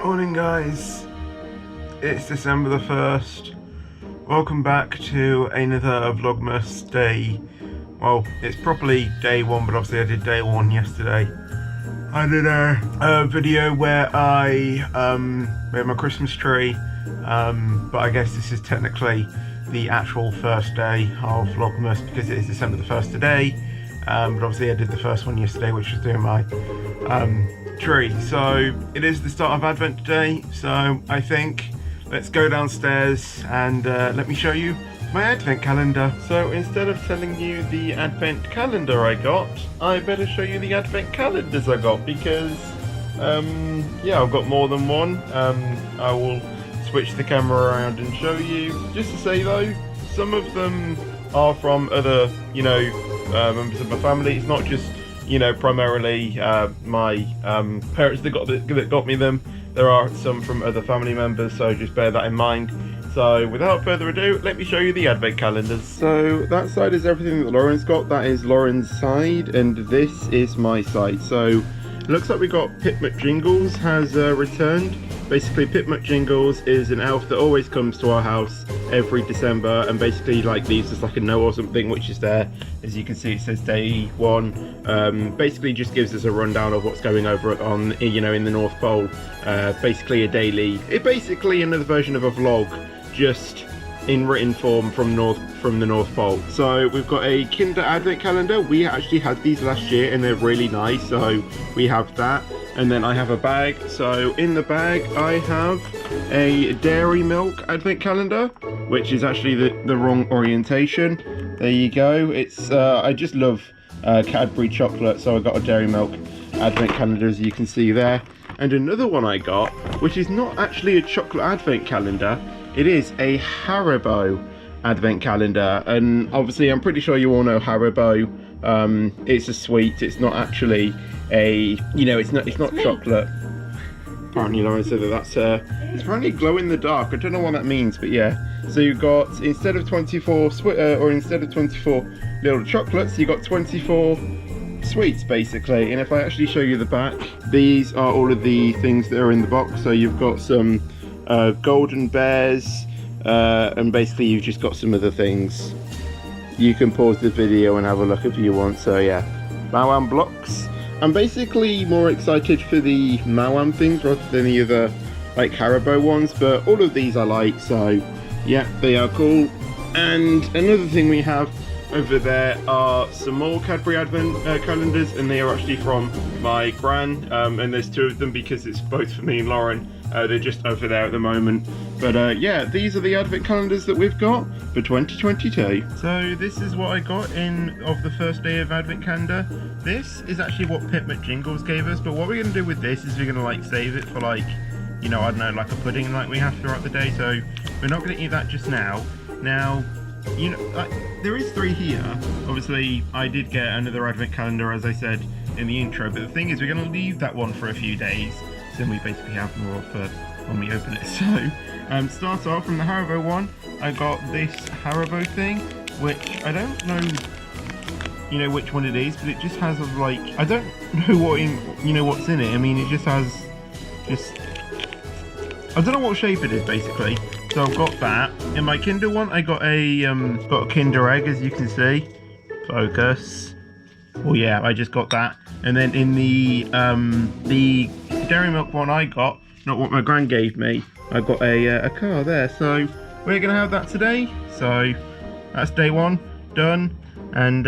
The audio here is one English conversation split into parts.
Morning guys, it's December the 1st. Welcome back to another Vlogmas day. Well, it's properly day one, but obviously I did day one yesterday. I did a video where I made my Christmas tree, but I guess this is technically the actual first day of Vlogmas because it is December the 1st today. But obviously I did the first one yesterday, which was doing my tree. So it is the start of Advent today, so I think let's go downstairs and let me show you my Advent calendar. So instead of telling you the Advent calendar I got, I better show you the Advent calendars I got because yeah, I've got more than one. I will switch the camera around and show you. Just to say though, some of them are from other, you know, members of my family. It's not just, you know, primarily my parents that got me them. There are some from other family members, so just bear that in mind. So without further ado, let me show you the Advent calendars. So that side is everything that Lauren's got. That is Lauren's side, and this is my side. So it looks like we got Pip McJingles has returned. Basically, Pip McJingles is an elf that always comes to our house every December and basically like leaves us like a note or something, which is there. As you can see, it says day one. Basically just gives us a rundown of what's going over on, you know, in the North Pole. Basically a daily, basically another version of a vlog, just in written form from the North Pole. So we've got a Kinder Advent calendar. We actually had these last year and they're really nice, so we have that. And then I have a bag. So in the bag I have a Dairy Milk Advent calendar, which is actually the wrong orientation. There you go. It's I just love Cadbury chocolate, so I got a Dairy Milk Advent calendar, as you can see there. And another one I got, which is not actually a chocolate Advent calendar, it is a Haribo Advent calendar. And obviously I'm pretty sure you all know Haribo. It's a sweet, it's not actually a, you know, it's not chocolate. Apparently Lauren said that that's it's apparently glow in the dark. I don't know what that means, but yeah. So you've got, instead of 24 little chocolates, you got 24 sweets basically. And if I actually show you the back, these are all of the things that are in the box. So you've got some golden bears, and basically you've just got some other things. You can pause the video and have a look if you want. So yeah, Mawam blocks. I'm basically more excited for the Mawam things rather than the other like Haribo ones, but all of these I like, so yeah, they are cool. And another thing we have over there are some more Cadbury Advent calendars, and they are actually from my gran, and there's two of them because it's both for me and Lauren. They're just over there at the moment. But yeah, these are the Advent calendars that we've got for 2022. So this is what I got of the first day of Advent calendar. This is actually what Pip McJingles gave us, but what we're going to do with this is we're going to like save it for like, you know, I don't know, like a pudding like we have throughout the day. So we're not going to eat that just now. Now, you know, there is 3 here. Obviously, I did get another Advent calendar, as I said in the intro, but the thing is we're going to leave that one for a few days. Then we basically have more for when we open it. So start off from the Haribo one. I got this Haribo thing, which I don't know, you know, which one it is, but it just has a, like, I don't know what what's in it. I mean, it just has I don't know what shape it is basically. So I've got that. In my Kinder one, I got a Kinder egg, as you can see. Focus. Well, yeah, I just got that. And then in the Dairy Milk one I got, not what my gran gave me, I got a car there. So we're gonna have that today. So that's day one done. And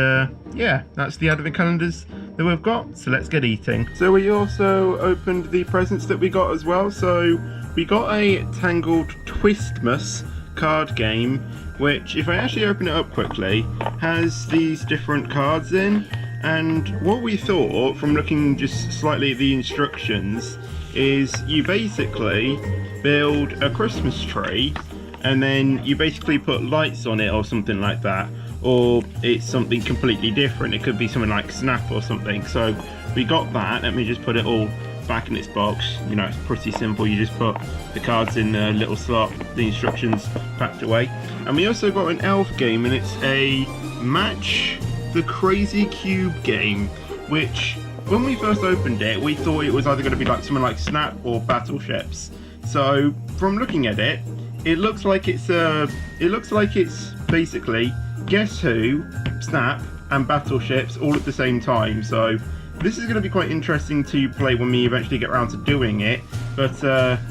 yeah, that's the Advent calendars that we've got. So let's get eating. So we also opened the presents that we got as well. So we got a Tangled Twistmas card game, which, if I actually open it up quickly, has these different cards in. And what we thought from looking just slightly at the instructions is you basically build a Christmas tree and then you basically put lights on it or something like that, or it's something completely different. It could be something like Snap or something. So we got that. Let me just put it all back in its box. You know, it's pretty simple. You just put the cards in a little slot, the instructions packed away. And we also got an elf game, and it's a Match the Crazy Cube game, which when we first opened it, we thought it was either going to be like something like Snap or Battleships. So from looking at it, it looks like it's basically Guess Who, Snap, and Battleships all at the same time. So this is going to be quite interesting to play when we eventually get around to doing it. But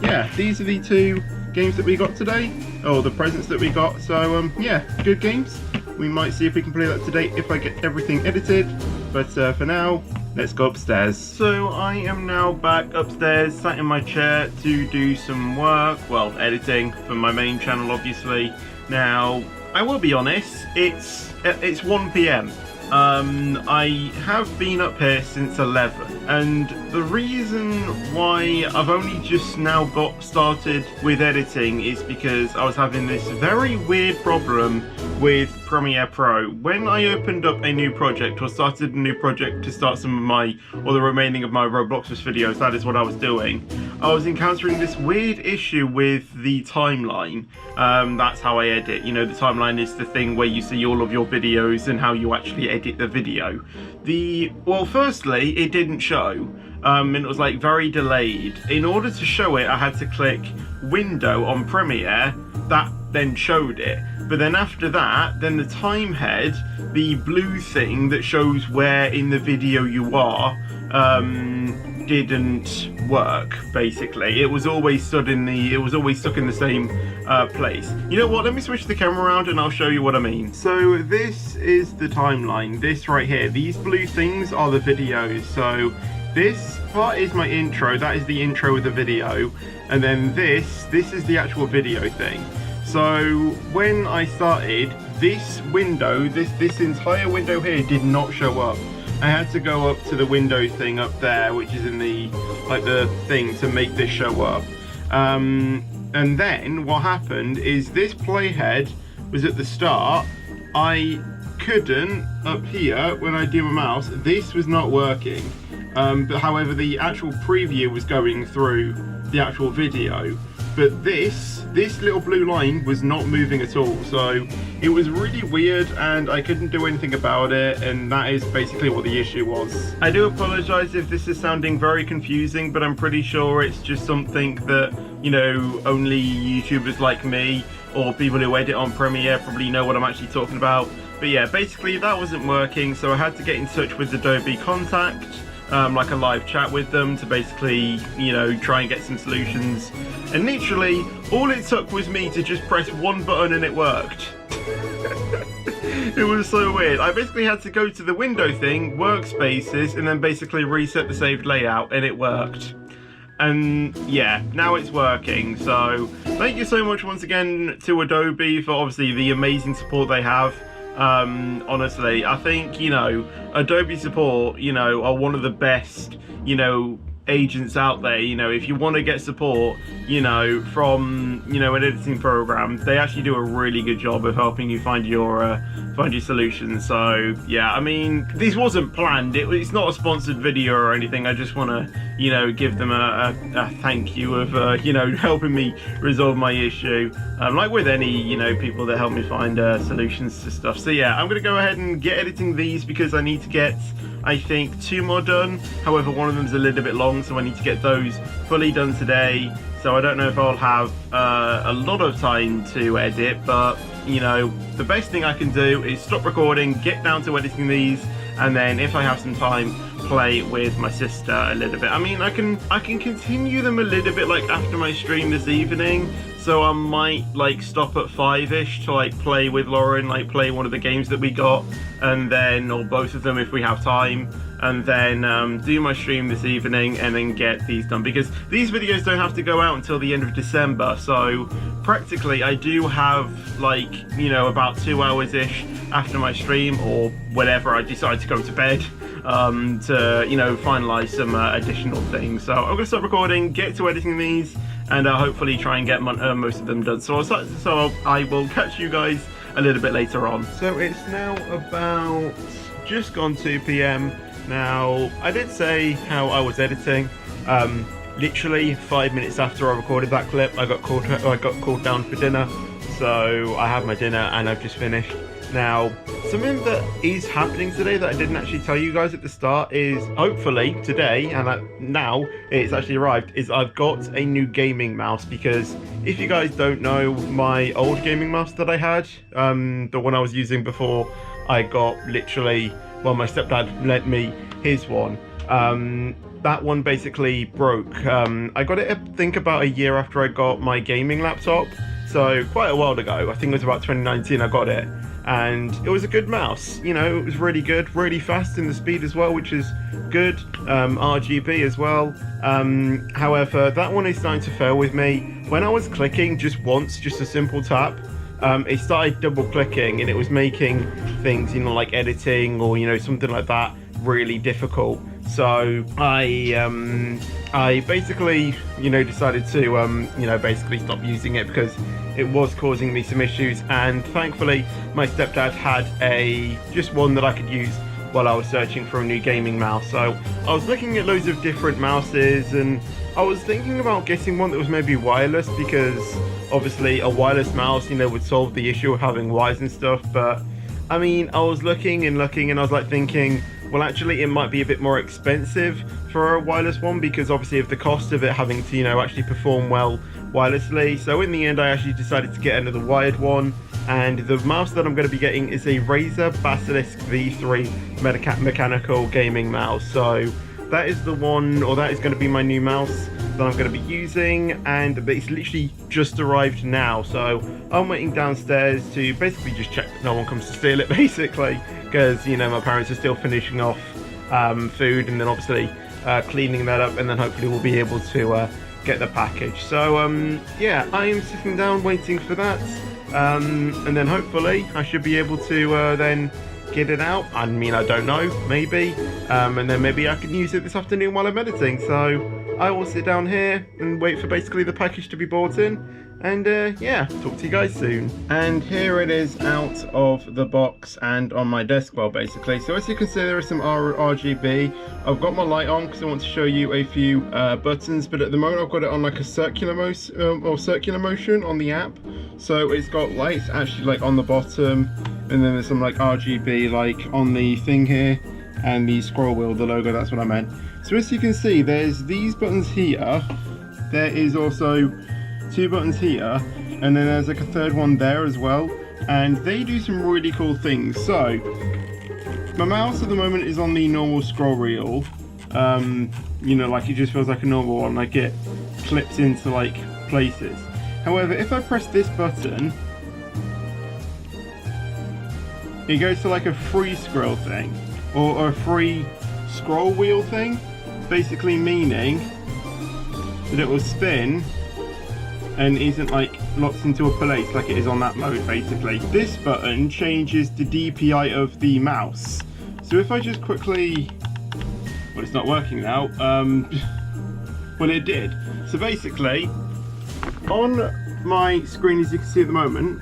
yeah, these are the two games that we got today, or the presents that we got. So yeah, good games. We might see if we can play that today if I get everything edited. But for now, let's go upstairs. So I am now back upstairs, sat in my chair to do some work, well, editing for my main channel, obviously. Now, I will be honest, it's 1 PM. I have been up here since 11, and the reason why I've only just now got started with editing is because I was having this very weird problem with Premiere Pro. When I opened up a new project, or started a new project to start some of my, or the remaining of my Vlogmas videos, that is what I was doing, I was encountering this weird issue with the timeline. That's how I edit. You know, the timeline is the thing where you see all of your videos and how you actually edit the video. Well, firstly, it didn't show. And it was like very delayed. In order to show it, I had to click Window on Premiere. That then showed it. But then after that, then the time head, the blue thing that shows where in the video you are, didn't work. Basically, it was always stuck in the same place. You know what? Let me switch the camera around and I'll show you what I mean. So this is the timeline. This right here. These blue things are the videos. So this part is my intro. That is the intro of the video, and then this is the actual video thing. So when I started, this window, this entire window here did not show up. I had to go up to the window thing up there, which is in the thing, to make this show up. And then what happened is this playhead was at the start. I couldn't, up here, when I do my mouse, this was not working. But however, the actual preview was going through the actual video. But this little blue line was not moving at all, so it was really weird and I couldn't do anything about it, and that is basically what the issue was. I do apologise if this is sounding very confusing, but I'm pretty sure it's just something that, you know, only YouTubers like me or people who edit on Premiere probably know what I'm actually talking about. But yeah, basically that wasn't working, so I had to get in touch with Adobe Contact, like a live chat with them, to basically, you know, try and get some solutions. And literally, all it took was me to just press one button and it worked. It was so weird. I basically had to go to the window thing, workspaces, and then basically reset the saved layout, and it worked. And yeah, now it's working. So thank you so much once again to Adobe for obviously the amazing support they have. Honestly, I think, you know, Adobe support, you know, are one of the best, you know, agents out there. You know, if you want to get support, you know, from, you know, an editing program, they actually do a really good job of helping you find your solutions. So yeah, I mean, this wasn't planned. It's not a sponsored video or anything. I just want to, you know, give them a thank you of you know, helping me resolve my issue, like with any, you know, people that help me find solutions to stuff. So yeah, I'm gonna go ahead and get editing these because I need to get, I think, 2 more done. However, one of them's a little bit long, so I need to get those fully done today. So I don't know if I'll have a lot of time to edit, but you know, the best thing I can do is stop recording, get down to editing these, and then if I have some time, play with my sister a little bit. I mean, I can continue them a little bit like after my stream this evening. So I might like stop at 5ish to like play with Lauren, like play one of the games that we got, and then, or both of them if we have time, and then do my stream this evening and then get these done, because these videos don't have to go out until the end of December, so practically I do have, like, you know, about 2 hours ish after my stream or whenever I decide to go to bed to, you know, finalize some additional things. So I'm gonna start recording, get to editing these, and hopefully try and get most of them done. So I will catch you guys a little bit later on. So it's now about just gone 2 p.m. Now, I did say how I was editing. Literally 5 minutes after I recorded that clip, I got called down for dinner. So I have my dinner and I've just finished. Now, something that is happening today that I didn't actually tell you guys at the start is, hopefully today, and now it's actually arrived, is I've got a new gaming mouse. Because if you guys don't know, my old gaming mouse that I had, the one I was using before I got literally, well, my stepdad lent me his one. That one basically broke. I got it, I think, about a year after I got my gaming laptop. So quite a while ago, I think it was about 2019 I got it. And it was a good mouse, you know, it was really good, really fast in the speed as well, which is good. RGB as well. However, that one is starting to fail with me. When I was clicking just once, just a simple tap, it started double clicking and it was making things, you know, like editing or, you know, something like that really difficult. So I basically, you know, decided to, you know, basically stop using it because it was causing me some issues. And thankfully, my stepdad had just one that I could use while I was searching for a new gaming mouse. So I was looking at loads of different mouses and I was thinking about getting one that was maybe wireless, because obviously a wireless mouse, you know, would solve the issue of having wires and stuff. But I mean, I was looking and I was like thinking, well, actually it might be a bit more expensive for a wireless one, because obviously of the cost of it having to, you know, actually perform well wirelessly. So in the end, I actually decided to get another wired one, and the mouse that I'm going to be getting is a Razer Basilisk V3 mechanical gaming mouse. So that is the one, or that is going to be my new mouse that I'm going to be using, and it's literally just arrived now. So I'm waiting downstairs to basically just check that no one comes to steal it, basically, because, you know, my parents are still finishing off food, and then obviously cleaning that up, and then hopefully we'll be able to get the package. So yeah, I am sitting down waiting for that, and then hopefully I should be able to then get it out. I mean, I don't know, maybe, and then maybe I can use it this afternoon while I'm editing. So I will sit down here and wait for basically the package to be brought in, and yeah, talk to you guys soon. And here it is out of the box and on my desk, well, basically. So as you can see, there is some RGB. I've got my light on because I want to show you a few buttons, but at the moment I've got it on like a circular motion on the app. So it's got lights actually like on the bottom, and then there's some like RGB like on the thing here, and the scroll wheel, the logo, that's what I meant. So as you can see, there's these buttons here. There is also 2 buttons here, and then there's like a 3rd one there as well, and they do some really cool things. So my mouse at the moment is on the normal scroll wheel, you know, like it just feels like a normal one, like it clips into like places. However, if I press this button, it goes to like a free scroll thing, or a free scroll wheel thing, basically meaning that it will spin and isn't like locked into a place like it is on that mode. Basically, this button changes the DPI of the mouse. So if I just quickly, well, it's not working now, well, it did. So basically, on my screen, as you can see at the moment,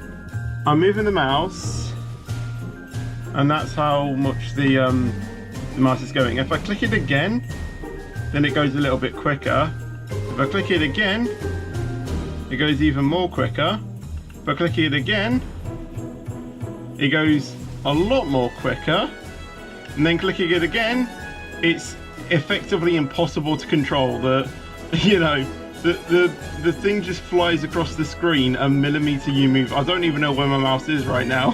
I'm moving the mouse, and that's how much the mouse is going. If I click it again, then it goes a little bit quicker. If I click it again, it goes even more quicker. If I click it again, it goes a lot more quicker. And then clicking it again, it's effectively impossible to control. You know, the thing just flies across the screen a millimeter you move. I don't even know where my mouse is right now.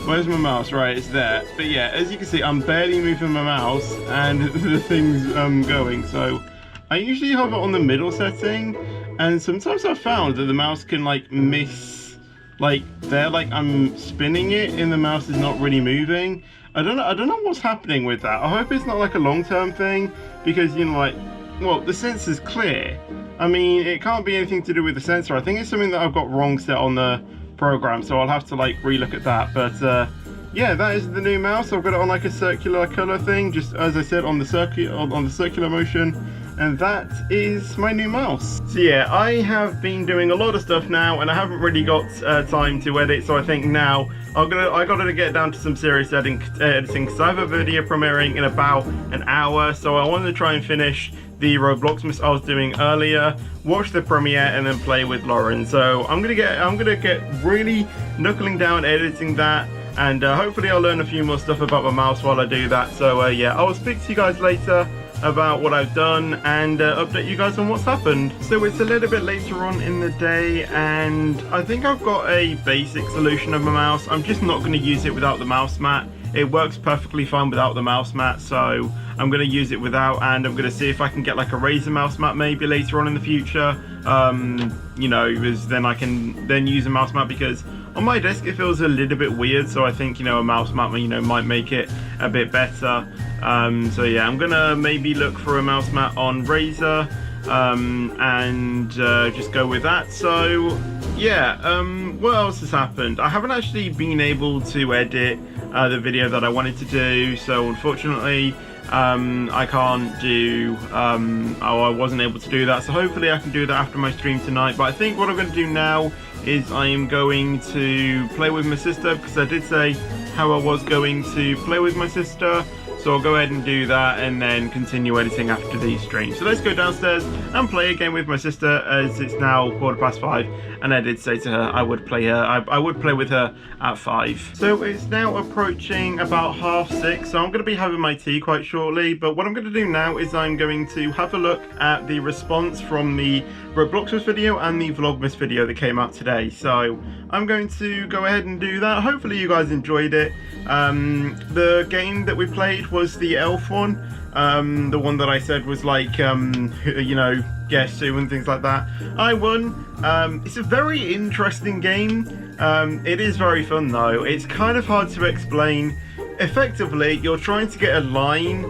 Where's my mouse? Right, it's there. But yeah, as you can see, I'm barely moving my mouse and the thing's going. So I usually have it on the middle setting, and sometimes I've found that the mouse can like miss, like there, like I'm spinning it and the mouse is not really moving. I don't know what's happening with that. I hope it's not like a long-term thing, because, you know, like, well, the sensor's clear. I mean, it can't be anything to do with the sensor. I think it's something that I've got wrong set on the program, so I'll have to like relook at that. But yeah, that is the new mouse. I've got it on like a circular color thing, just as I said, on the circular motion, and that is my new mouse. So yeah, I have been doing a lot of stuff now, and I haven't really got time to edit. So I think now I gotta get down to some serious editing, because I have a video premiering in about an hour. So I wanted to try and finish the Vlogmas I was doing earlier, watch the premiere, and then play with Lauren. So I'm gonna get really knuckling down editing that, and hopefully I'll learn a few more stuff about my mouse while I do that. So yeah, I'll speak to you guys later about what I've done and update you guys on what's happened. So it's a little bit later on in the day, and I think I've got a basic solution of my mouse. I'm just not going to use it without the mouse mat. It works perfectly fine without the mouse mat, so I'm going to use it without, and I'm going to see if I can get like a Razer mouse mat maybe later on in the future. You know, because then I can then use a mouse mat, because on my desk it feels a little bit weird, so I think, you know, a mouse mat, you know, might make it a bit better. So yeah, I'm gonna maybe look for a mouse mat on Razer, and just go with that. So yeah, what else has happened? I haven't actually been able to edit the video that I wanted to do, so unfortunately I can't do, I wasn't able to do that, so hopefully I can do that after my stream tonight. But I think what I'm going to do now is I am going to play with my sister, because I did say how I was going to play with my sister. So I'll go ahead and do that, and then continue editing after these streams. So let's go downstairs and play a game with my sister, as it's now 5:15, and I did say to her I would play with her at 5. So it's now approaching about 6:30, so I'm going to be having my tea quite shortly. But what I'm going to do now is I'm going to have a look at the response from the Vlogmas video and the Vlogmas video that came out today. So I'm going to go ahead and do that. Hopefully you guys enjoyed it. The game that we played was the elf one, the one that I said was like, you know, guess who and things like that. I won. It's a very interesting game. It is very fun though. It's kind of hard to explain. Effectively, you're trying to get a line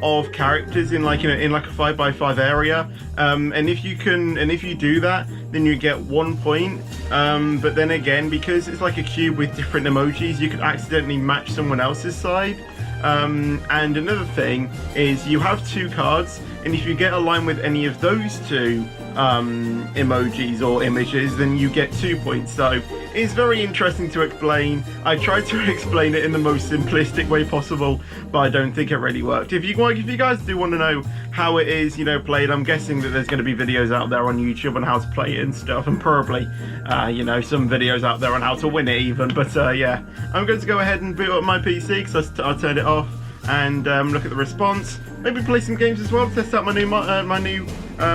of characters in like in like a 5x5 area, and if you do that, then you get 1 point. But then again, because it's like a cube with different emojis, you could accidentally match someone else's side. And another thing is you have 2 cards, and if you get a line with any of those 2 emojis or images, then you get 2 points. So it's very interesting to explain. I tried to explain it in the most simplistic way possible, but I don't think it really worked. If you guys do want to know how it is, you know, played, I'm guessing that there's going to be videos out there on YouTube on how to play it and stuff, and probably you know, some videos out there on how to win it even. But yeah, I'm going to go ahead and boot up my PC, because I turned it off, and look at the response. Maybe play some games as well, test out my new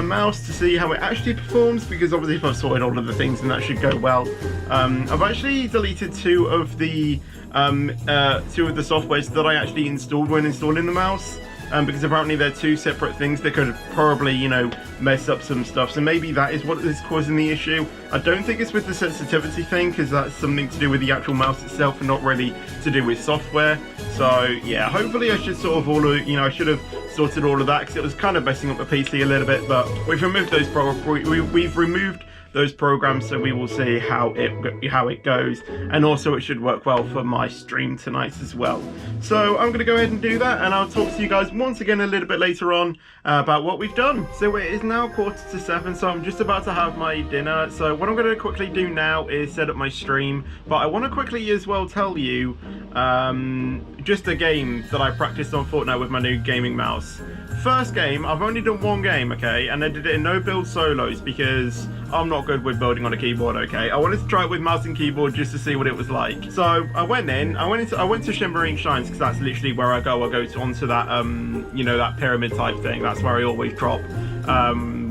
mouse to see how it actually performs, because obviously if I've sorted all of the things, then that should go well. I've actually deleted 2 of the softwares that I actually installed when installing the mouse, because apparently they're 2 separate things that could probably, you know, mess up some stuff. So maybe that is what is causing the issue. I don't think it's with the sensitivity thing, because that's something to do with the actual mouse itself and not really to do with software. So yeah, hopefully I should sort of I should have sorted all of that, because it was kind of messing up the PC a little bit. But we've removed those we've removed those programs, so we will see how it goes, and also it should work well for my stream tonight as well. So I'm going to go ahead and do that, and I'll talk to you guys once again a little bit later on about what we've done. So it is now 6:45, so I'm just about to have my dinner. So what I'm going to quickly do now is set up my stream, but I want to quickly as well tell you just a game that I practiced on Fortnite with my new gaming mouse. First game, I've only done 1 game, okay, and I did it in no build solos, because I'm not good with building on a keyboard, okay. I wanted to try it with mouse and keyboard just to see what it was like. So I went to Shimmering Shines, because that's literally where I go. Onto that you know, that pyramid type thing. That's where I always drop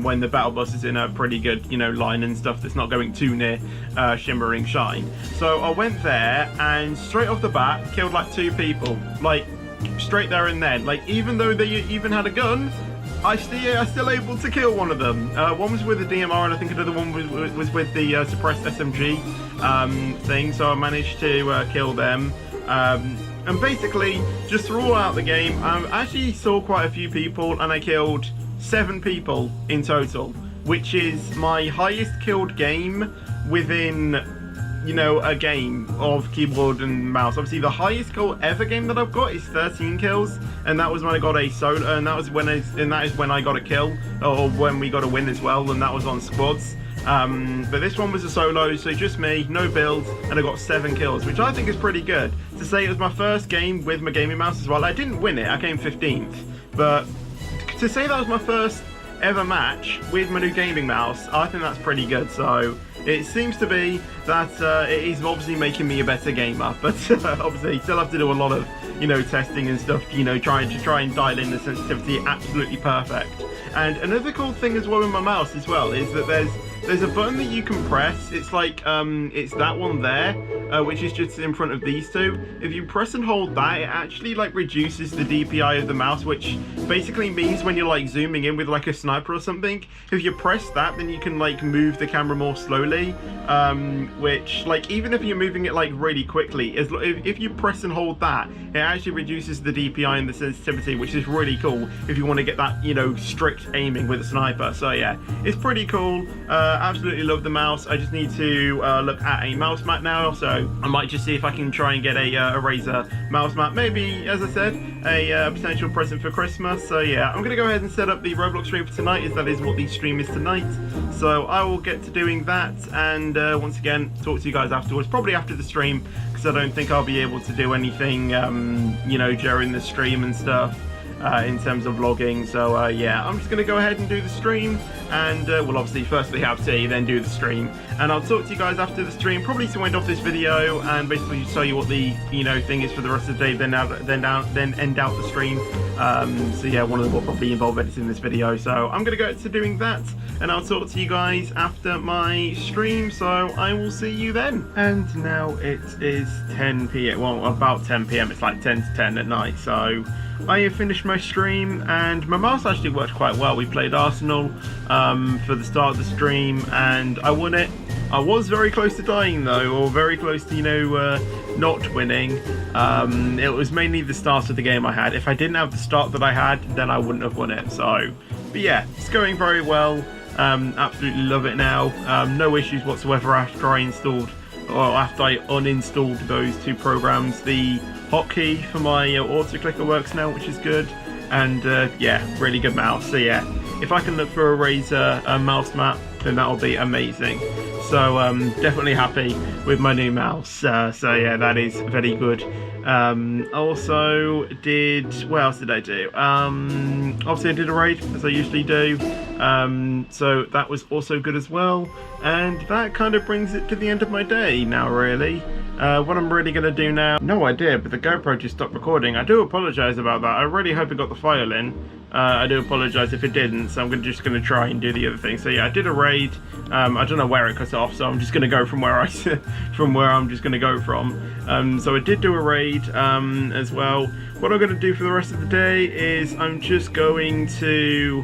when the battle bus is in a pretty good, you know, line and stuff that's not going too near Shimmering Shine. So I went there, and straight off the bat killed like 2 people, like straight there and then. Like, even though they even had a gun, I still able to kill one of them. One was with the DMR, and I think another one was with the suppressed SMG thing. So I managed to kill them. And basically, just throughout the game, I actually saw quite a few people, and I killed 7 people in total, which is my highest killed game within, you know, a game of keyboard and mouse. Obviously, the highest kill ever game that I've got is 13 kills, and that was when I got a solo, and that is when I got a kill, or when we got a win as well, and that was on squads. But this one was a solo, so just me, no builds, and I got 7 kills, which I think is pretty good. To say it was my first game with my gaming mouse as well. I didn't win it, I came 15th, but to say that was my first ever match with my new gaming mouse, I think that's pretty good. So it seems to be that it is obviously making me a better gamer, but obviously still have to do a lot of, you know, testing and stuff, you know, try and dial in the sensitivity absolutely perfect. And another cool thing as well with my mouse as well is that there's a button that you can press. It's like it's that one there, which is just in front of these two. If you press and hold that, it actually like reduces the DPI of the mouse, which basically means when you're like zooming in with like a sniper or something, if you press that, then you can like move the camera more slowly, which like even if you're moving it like really quickly, if you press and hold that, it actually reduces the DPI and the sensitivity, which is really cool if you want to get that, you know, strict aiming with a sniper. So yeah, it's pretty cool. Absolutely love the mouse. I just need to look at a mouse mat now, so I might just see if I can try and get a Razer mouse mat, maybe, as I said, a potential present for Christmas. So yeah, I'm gonna go ahead and set up the Roblox stream for tonight, as that is what the stream is tonight. So I will get to doing that, and once again talk to you guys afterwards, probably after the stream, because I don't think I'll be able to do anything you know, during the stream and stuff in terms of vlogging. So yeah, I'm just gonna go ahead and do the stream, and we'll obviously firstly have tea, then do the stream, and I'll talk to you guys after the stream, probably to end off this video and basically show you what the, you know, thing is for the rest of the day, then end out the stream. So yeah, one of them will probably involve editing this video, so I'm gonna go to doing that, and I'll talk to you guys after my stream. So I will see you then. And now it is 10 p.m, well, about 10 p.m, it's like 10 to 10 at night. So I have finished my stream, and my mouse actually worked quite well. We played Arsenal for the start of the stream, and I won it. I was very close to dying though, or very close to, you know, not winning. It was mainly the start of the game I had. If I didn't have the start that I had, then I wouldn't have won it. So, but yeah, it's going very well. Absolutely love it now. No issues whatsoever after I installed, or after I uninstalled those 2 programs. The hotkey for my auto clicker works now, which is good, and yeah, really good mouse. So yeah, if I can look for a Razer mouse mat, then that'll be amazing. So definitely happy with my new mouse. So yeah, that is very good. Also did, what else did I do? Obviously I did a raid, as I usually do. So that was also good as well. And that kind of brings it to the end of my day now, really. What I'm really going to do now, no idea, but the GoPro just stopped recording. I do apologise about that. I really hope it got the file in. I do apologise if it didn't, so I'm just going to try and do the other thing. So yeah, I did a raid. I don't know where it cut off, so I'm just going to go from where I'm just going to go from. So I did do a raid as well. What I'm going to do for the rest of the day is I'm just going to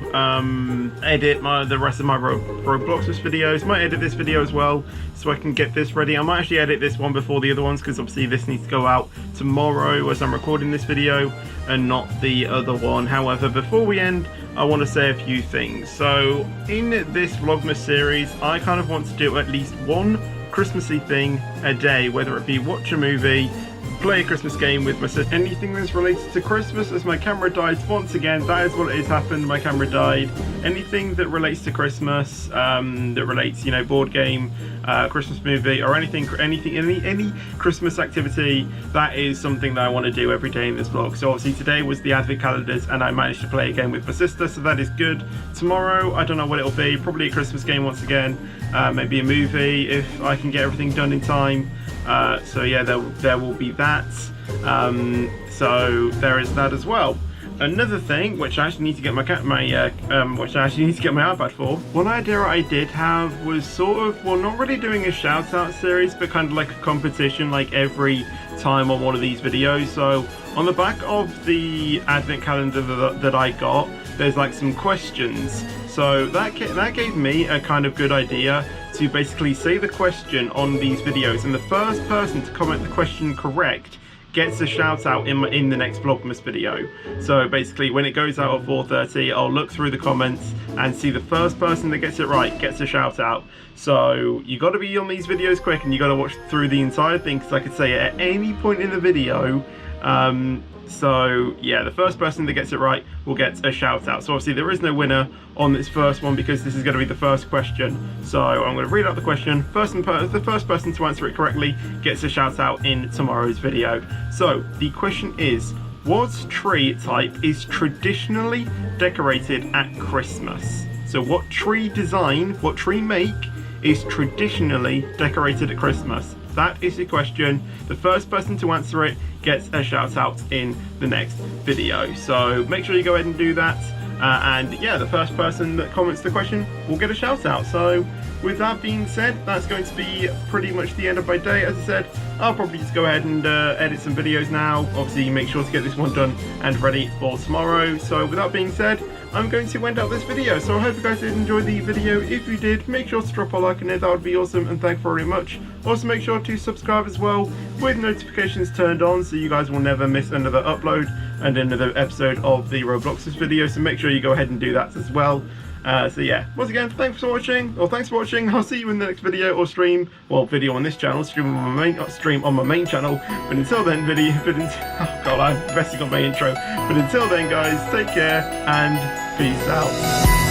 edit the rest of my Vlogmas videos. Might edit this video as well, so I can get this ready. I might actually edit this one before the other ones, because obviously this needs to go out tomorrow as I'm recording this video, and not the other one. However, before we end, I want to say a few things. So in this Vlogmas series, I kind of want to do at least one Christmassy thing a day, whether it be watch a movie, play a Christmas game with my sister, anything that's related to Christmas. As my camera died once again, that is what has happened, my camera died. Anything that relates to Christmas, that relates, you know, board game, Christmas movie, or any Christmas activity, that is something that I want to do every day in this vlog. So obviously today was the advent calendars, and I managed to play a game with my sister, so that is good. Tomorrow, I don't know what it'll be, probably a Christmas game once again, maybe a movie if I can get everything done in time. So yeah, there will be that. So there is that as well. Another thing, which I actually need to get my iPad for. One idea I did have was sort of, well, not really doing a shout out series, but kind of like a competition, like every time on one of these videos. So on the back of the advent calendar that I got, there's like some questions. So that gave me a kind of good idea to basically say the question on these videos, and the first person to comment the question correct gets a shout out in the next Vlogmas video. So basically when it goes out at 4:30, I'll look through the comments and see the first person that gets it right gets a shout out. So you got to be on these videos quick, and you got to watch through the entire thing, because I could say at any point in the video. So yeah, the first person that gets it right will get a shout out. So obviously there is no winner on this first one, because this is going to be the first question. So I'm going to read out the question. The first person to answer it correctly gets a shout out in tomorrow's video. So the question is, what tree type is traditionally decorated at Christmas? So what tree design, what tree make is traditionally decorated at Christmas? That is the question. The first person to answer it gets a shout out in the next video. So make sure you go ahead and do that. And yeah, the first person that comments the question will get a shout out. So with that being said, that's going to be pretty much the end of my day. As I said, I'll probably just go ahead and edit some videos now. Obviously make sure to get this one done and ready for tomorrow. So with that being said, I'm going to end out this video. So I hope you guys did enjoy the video. If you did, make sure to drop a like on it, that would be awesome, and thank you very much. Also make sure to subscribe as well with notifications turned on, so you guys will never miss another upload and another episode of the Roblox's video. So make sure you go ahead and do that as well. So yeah, once again, thanks for watching. I'll see you in the next video or stream. Well, video on this channel, stream on my main channel. But until then, oh god, I'm messing on my intro. But until then, guys, take care and peace out.